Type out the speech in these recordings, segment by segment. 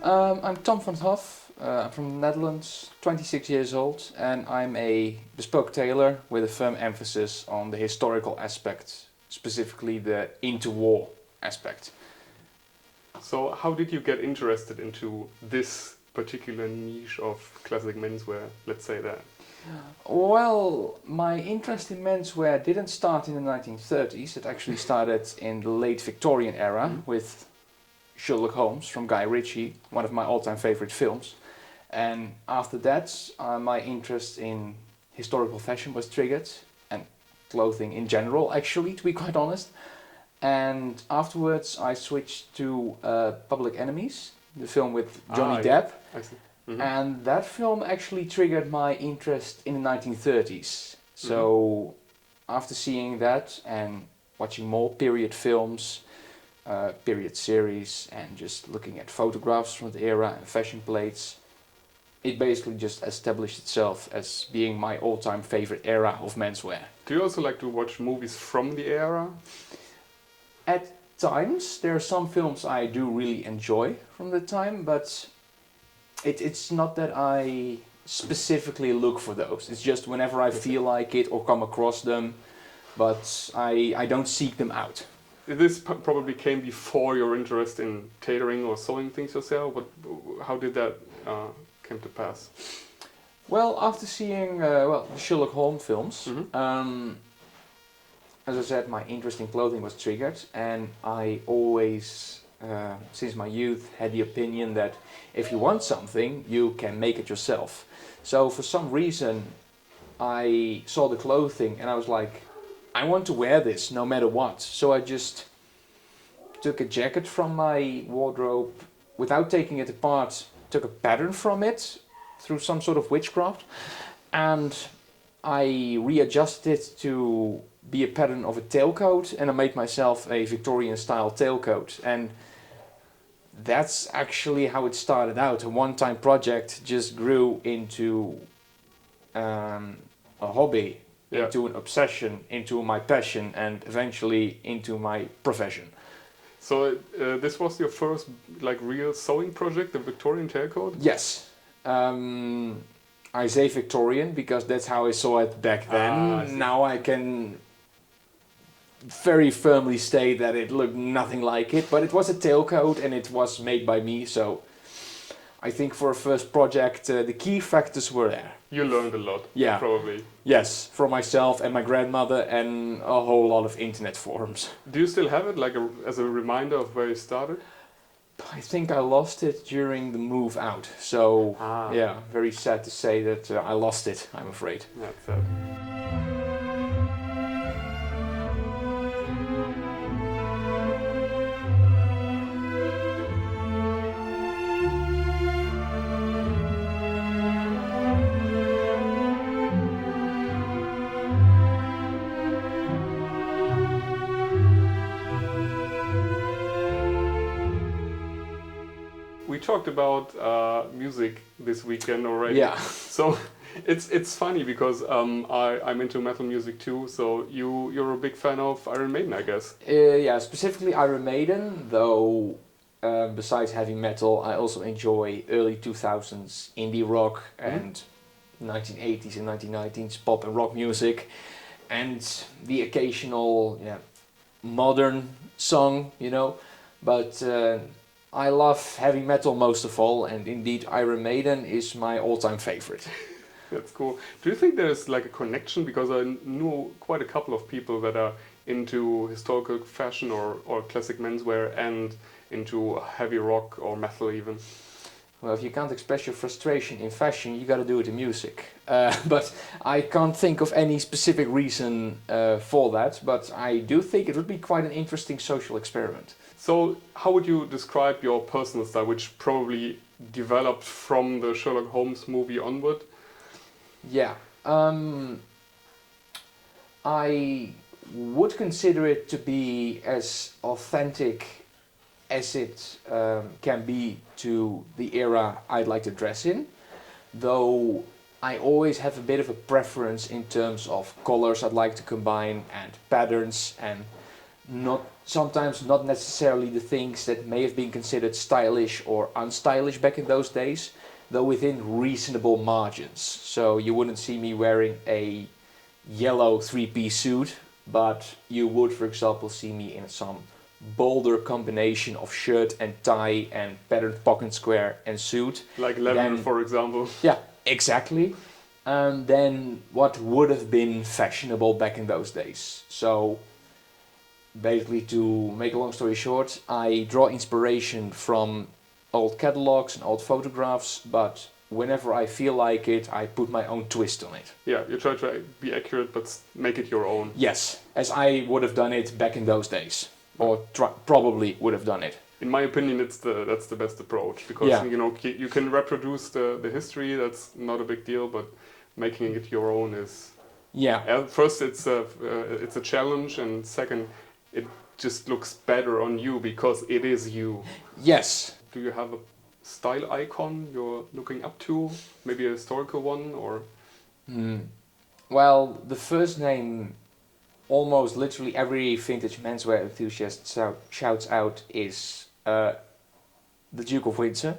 I'm Tom van Hoff. I'm from the Netherlands, 26 years old, and I'm a bespoke tailor with a firm emphasis on the historical aspect, specifically the interwar aspect. So how did you get interested into this particular niche of classic menswear, let's say that? Well, my interest in menswear didn't start in the 1930s. It actually started in the late Victorian era with Sherlock Holmes from Guy Ritchie, one of my all-time favorite films. And after that, my interest in historical fashion was triggered, and clothing in general, actually, to be quite honest. And afterwards, I switched to Public Enemies, the film with Johnny Depp. I see. Mm-hmm. And that film actually triggered my interest in the 1930s. So after seeing that and watching more period films, period series, and just looking at photographs from the era and fashion plates, it basically just established itself as being my all-time favorite era of menswear. Do you also like to watch movies from the era? At times, there are some films I do really enjoy from the time, but it's not that I specifically look for those. It's just whenever I feel like it or come across them, but I don't seek them out. This probably came before your interest in tailoring or sewing things yourself. How did that come to pass? Well, after seeing the Sherlock Holmes films, as I said, my interest in clothing was triggered, and I always, since my youth, had the opinion that if you want something, you can make it yourself. So for some reason, I saw the clothing and I was like, I want to wear this no matter what. So I just took a jacket from my wardrobe without taking it apart, took a pattern from it through some sort of witchcraft, and I readjusted it to be a pattern of a tailcoat, and I made myself a Victorian style tailcoat. And that's actually how it started out. A one-time project just grew into a hobby, into an obsession, into my passion, and eventually into my profession. So this was your first like real sewing project, the Victorian tailcoat? Yes. I say Victorian because that's how I saw it back then. Now I can very firmly state that it looked nothing like it, but it was a tailcoat and it was made by me, so I think for a first project the key factors were there. You learned a lot, probably. Yes, from myself and my grandmother and a whole lot of internet forums. Do you still have it, like as a reminder of where you started? I think I lost it during the move out, so yeah, very sad to say that I lost it, I'm afraid. That's sad. We talked about music this weekend already. Yeah. So it's funny because I'm into metal music too. So you're a big fan of Iron Maiden, I guess. Yeah, specifically Iron Maiden. Though besides heavy metal, I also enjoy early 2000s indie rock and 1980s and 1990s pop and rock music, and the occasional modern song, you know. But I love heavy metal most of all, and indeed Iron Maiden is my all-time favorite. That's cool. Do you think there's like a connection? Because I know quite a couple of people that are into historical fashion or classic menswear and into heavy rock or metal even. Well, if you can't express your frustration in fashion, you gotta do it in music. But I can't think of any specific reason for that, but I do think it would be quite an interesting social experiment. So, how would you describe your personal style, which probably developed from the Sherlock Holmes movie onward? Yeah, I would consider it to be as authentic as it can be to the era I'd like to dress in, though I always have a bit of a preference in terms of colors I'd like to combine and patterns and sometimes not necessarily the things that may have been considered stylish or unstylish back in those days, though within reasonable margins. So you wouldn't see me wearing a yellow three-piece suit, but you would, for example, see me in some bolder combination of shirt and tie and patterned pocket square and suit. Like leather, for example. Yeah, exactly. Than what would have been fashionable back in those days. So basically, to make a long story short, I draw inspiration from old catalogs and old photographs, but whenever I feel like it, I put my own twist on it. Yeah, you try to be accurate, but make it your own. Yes, as I would have done it back in those days, or probably would have done it. In my opinion, that's the best approach, because Yeah. you know, you can reproduce the history. That's not a big deal, but making it your own is. Yeah. First, it's a challenge, and second, it just looks better on you because it is you. Yes. Do you have a style icon you're looking up to? Maybe a historical one, or? Well, the first name almost literally every vintage menswear enthusiast shouts out is the Duke of Windsor.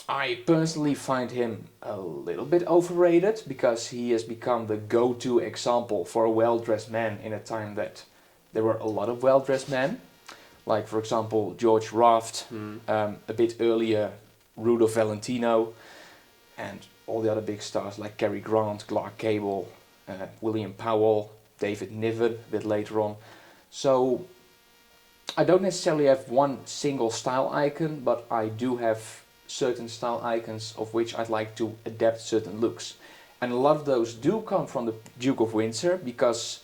I personally find him a little bit overrated because he has become the go-to example for a well-dressed man in a time that there were a lot of well-dressed men. Like, for example, George Raft, a bit earlier, Rudolph Valentino, and all the other big stars like Cary Grant, Clark Gable, William Powell, David Niven a bit later on. So I don't necessarily have one single style icon, but I do have certain style icons of which I'd like to adapt certain looks. And a lot of those do come from the Duke of Windsor because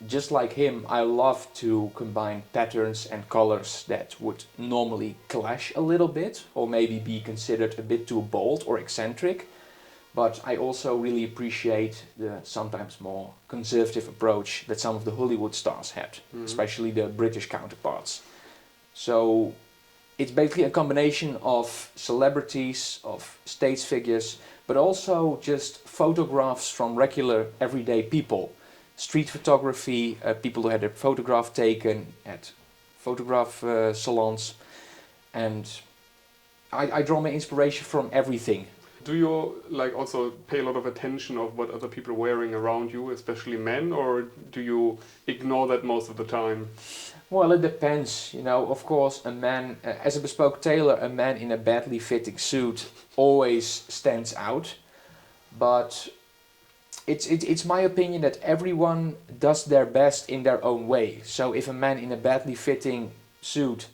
just like him, I love to combine patterns and colors that would normally clash a little bit or maybe be considered a bit too bold or eccentric. But I also really appreciate the sometimes more conservative approach that some of the Hollywood stars had, especially the British counterparts. So it's basically a combination of celebrities, of stage figures, but also just photographs from regular everyday people. Street photography, people who had their photograph taken at photograph salons, and I draw my inspiration from everything. Do you like also pay a lot of attention of what other people are wearing around you, especially men, or do you ignore that most of the time? Well, it depends. You know, of course, a man, as a bespoke tailor, a man in a badly fitting suit always stands out. But it's my opinion that everyone does their best in their own way. So if a man in a badly fitting suit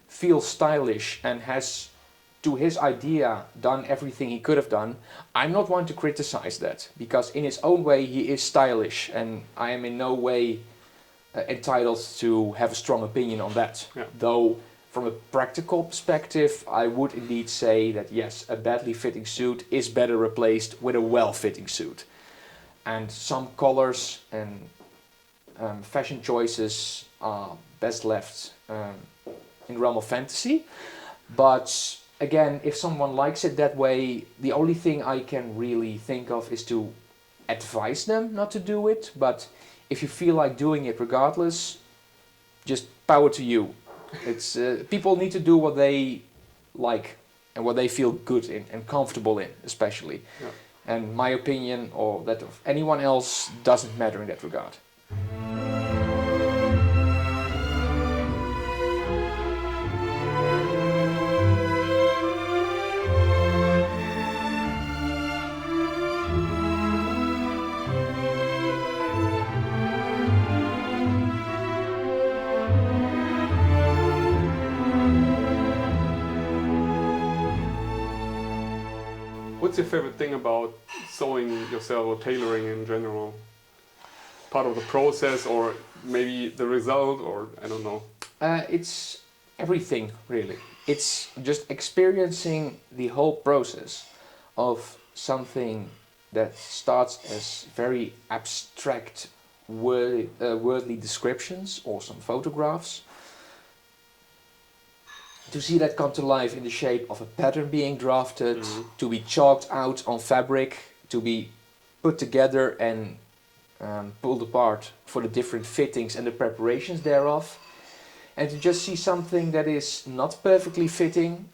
feels stylish and has, to his idea, done everything he could have done, I'm not one to criticize that, because in his own way he is stylish, and I am in no way entitled to have a strong opinion on that. Yeah. Though from a practical perspective, I would indeed say that yes, a badly fitting suit is better replaced with a well-fitting suit. And some colors and fashion choices are best left in the realm of fantasy. But again, if someone likes it that way, the only thing I can really think of is to advise them not to do it. But if you feel like doing it regardless, just power to you. It's people need to do what they like and what they feel good in and comfortable in, especially. Yeah. And my opinion or that of anyone else doesn't matter in that regard. What's your favorite thing about sewing yourself or tailoring in general? Part of the process, or maybe the result, or I don't know. It's everything, really. It's just experiencing the whole process of something that starts as very abstract wordly descriptions or some photographs, to see that come to life in the shape of a pattern being drafted, to be chalked out on fabric, to be put together and pulled apart for the different fittings and the preparations thereof, and to just see something that is not perfectly fitting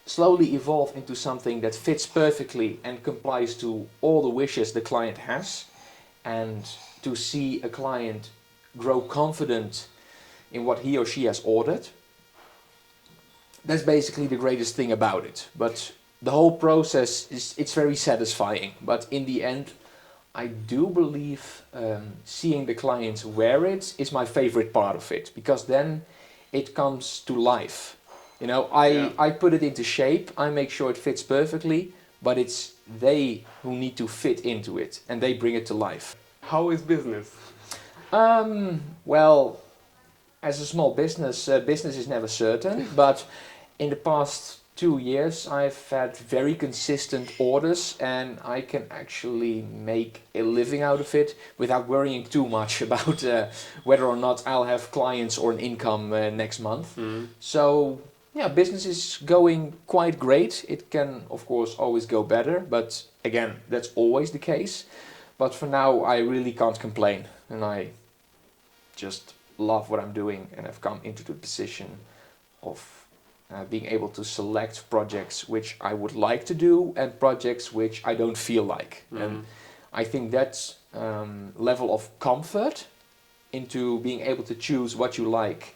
slowly evolve into something that fits perfectly and complies to all the wishes the client has, and to see a client grow confident in what he or she has ordered. That's basically the greatest thing about it. But the whole process it's very satisfying. But in the end, I do believe seeing the clients wear it is my favorite part of it, because then it comes to life. You know, I put it into shape, I make sure it fits perfectly, but it's they who need to fit into it, and they bring it to life. How is business? Well, as a small business, business is never certain, but in the past 2 years I've had very consistent orders, and I can actually make a living out of it without worrying too much about whether or not I'll have clients or an income next month. So yeah, business is going quite great. It can of course always go better, but again, that's always the case. But for now I really can't complain, and I just love what I'm doing, and I've come into the position of being able to select projects which I would like to do and projects which I don't feel like. And I think that level of comfort into being able to choose what you like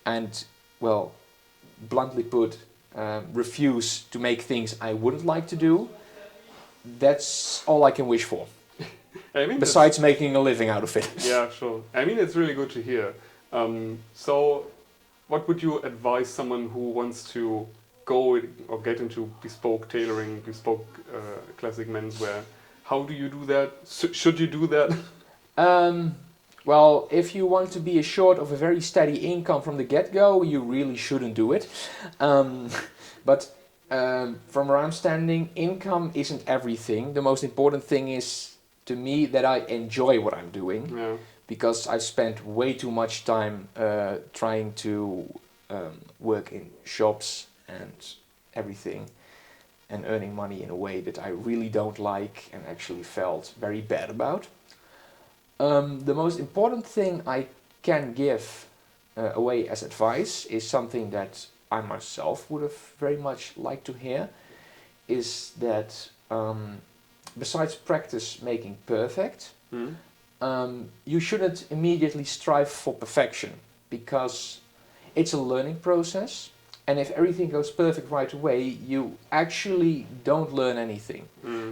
and, well, bluntly put, refuse to make things I wouldn't like to do, that's all I can wish for. I mean, besides making a living out of it. Yeah, sure. I mean, it's really good to hear. So what would you advise someone who wants to go or get into bespoke tailoring, bespoke classic menswear? How do you do that? Should you do that? Well, if you want to be assured of a very steady income from the get-go, you really shouldn't do it. But from where I'm standing, income isn't everything. The most important thing is, to me, that I enjoy what I'm doing. Yeah. Because I've spent way too much time trying to work in shops and everything, and earning money in a way that I really don't like and actually felt very bad about. The most important thing I can give away as advice is something that I myself would have very much liked to hear, is that besides practice making perfect, you shouldn't immediately strive for perfection, because it's a learning process, and if everything goes perfect right away, you actually don't learn anything.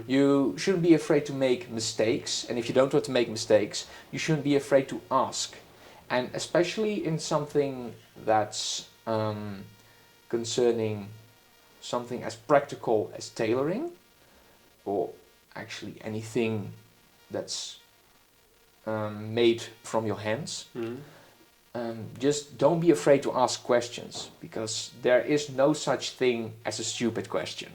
You shouldn't be afraid to make mistakes, and if you don't want to make mistakes, you shouldn't be afraid to ask. And especially in something that's concerning something as practical as tailoring, or actually anything that's made from your hands. Just don't be afraid to ask questions, because there is no such thing as a stupid question.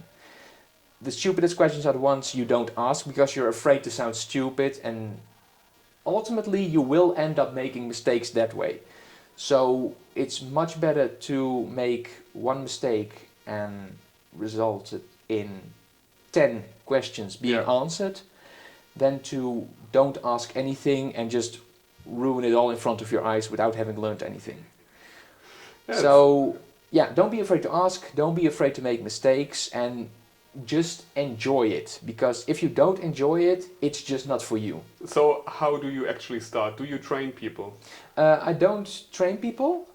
The stupidest questions are the ones you don't ask because you're afraid to sound stupid, and ultimately you will end up making mistakes that way. So it's much better to make one mistake and result it in 10 questions being answered, than to don't ask anything and just ruin it all in front of your eyes without having learned anything. Yes. So yeah, don't be afraid to ask, don't be afraid to make mistakes, and just enjoy it, because if you don't enjoy it, it's just not for you. So how do you actually start? Do you train people? I don't train people.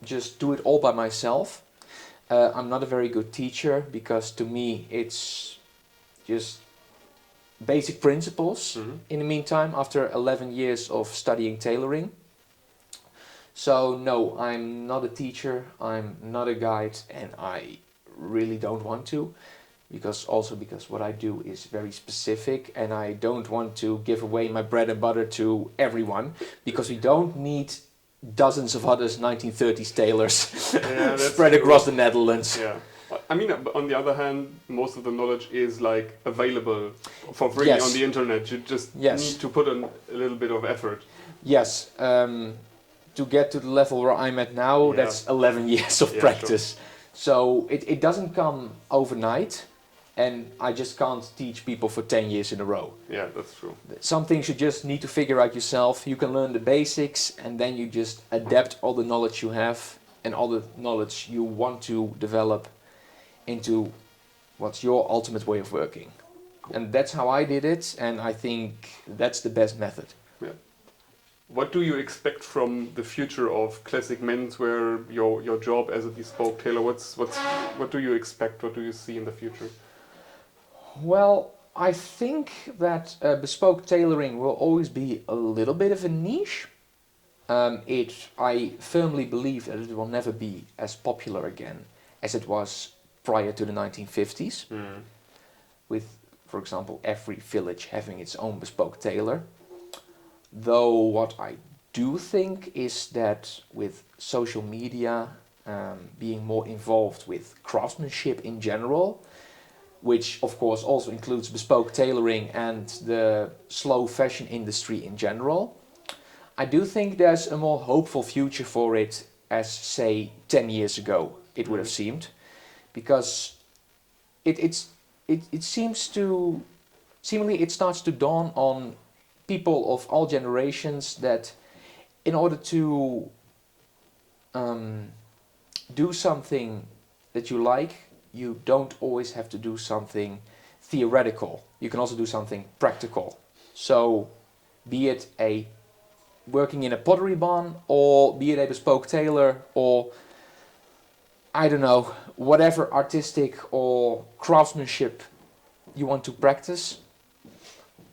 Just do it all by myself. I'm not a very good teacher, because to me it's just basic principles in the meantime, after 11 years of studying tailoring. So no, I'm not a teacher, I'm not a guide, and I really don't want to, because what I do is very specific, and I don't want to give away my bread and butter to everyone, because we don't need dozens of others 1930s tailors spread across the Netherlands. Yeah. I mean, on the other hand, most of the knowledge is like available for free on the internet. You just need to put in a little bit of effort. Yes. To get to the level where I'm at now, that's 11 years of practice. Sure. So it doesn't come overnight, and I just can't teach people for 10 years in a row. Yeah, that's true. Some things you just need to figure out yourself. You can learn the basics and then you just adapt all the knowledge you have and all the knowledge you want to develop into what's your ultimate way of working. And that's how I did it, and I think that's the best method. Yeah. What do you expect from the future of classic menswear, your job as a bespoke tailor? What do you expect? What do you see in the future? Well, I think that bespoke tailoring will always be a little bit of a niche. I firmly believe that it will never be as popular again as it was prior to the 1950s, with, for example, every village having its own bespoke tailor. Though what I do think is that with social media being more involved with craftsmanship in general, which of course also includes bespoke tailoring and the slow fashion industry in general, I do think there's a more hopeful future for it as, say, 10 years ago it would have seemed, because it seemingly it starts to dawn on people of all generations that in order to do something that you like, you don't always have to do something theoretical. You can also do something practical. So be it a working in a pottery barn, or be it a bespoke tailor, or I don't know, whatever artistic or craftsmanship you want to practice,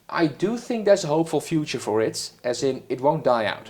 I do think there's a hopeful future for it, as in it won't die out.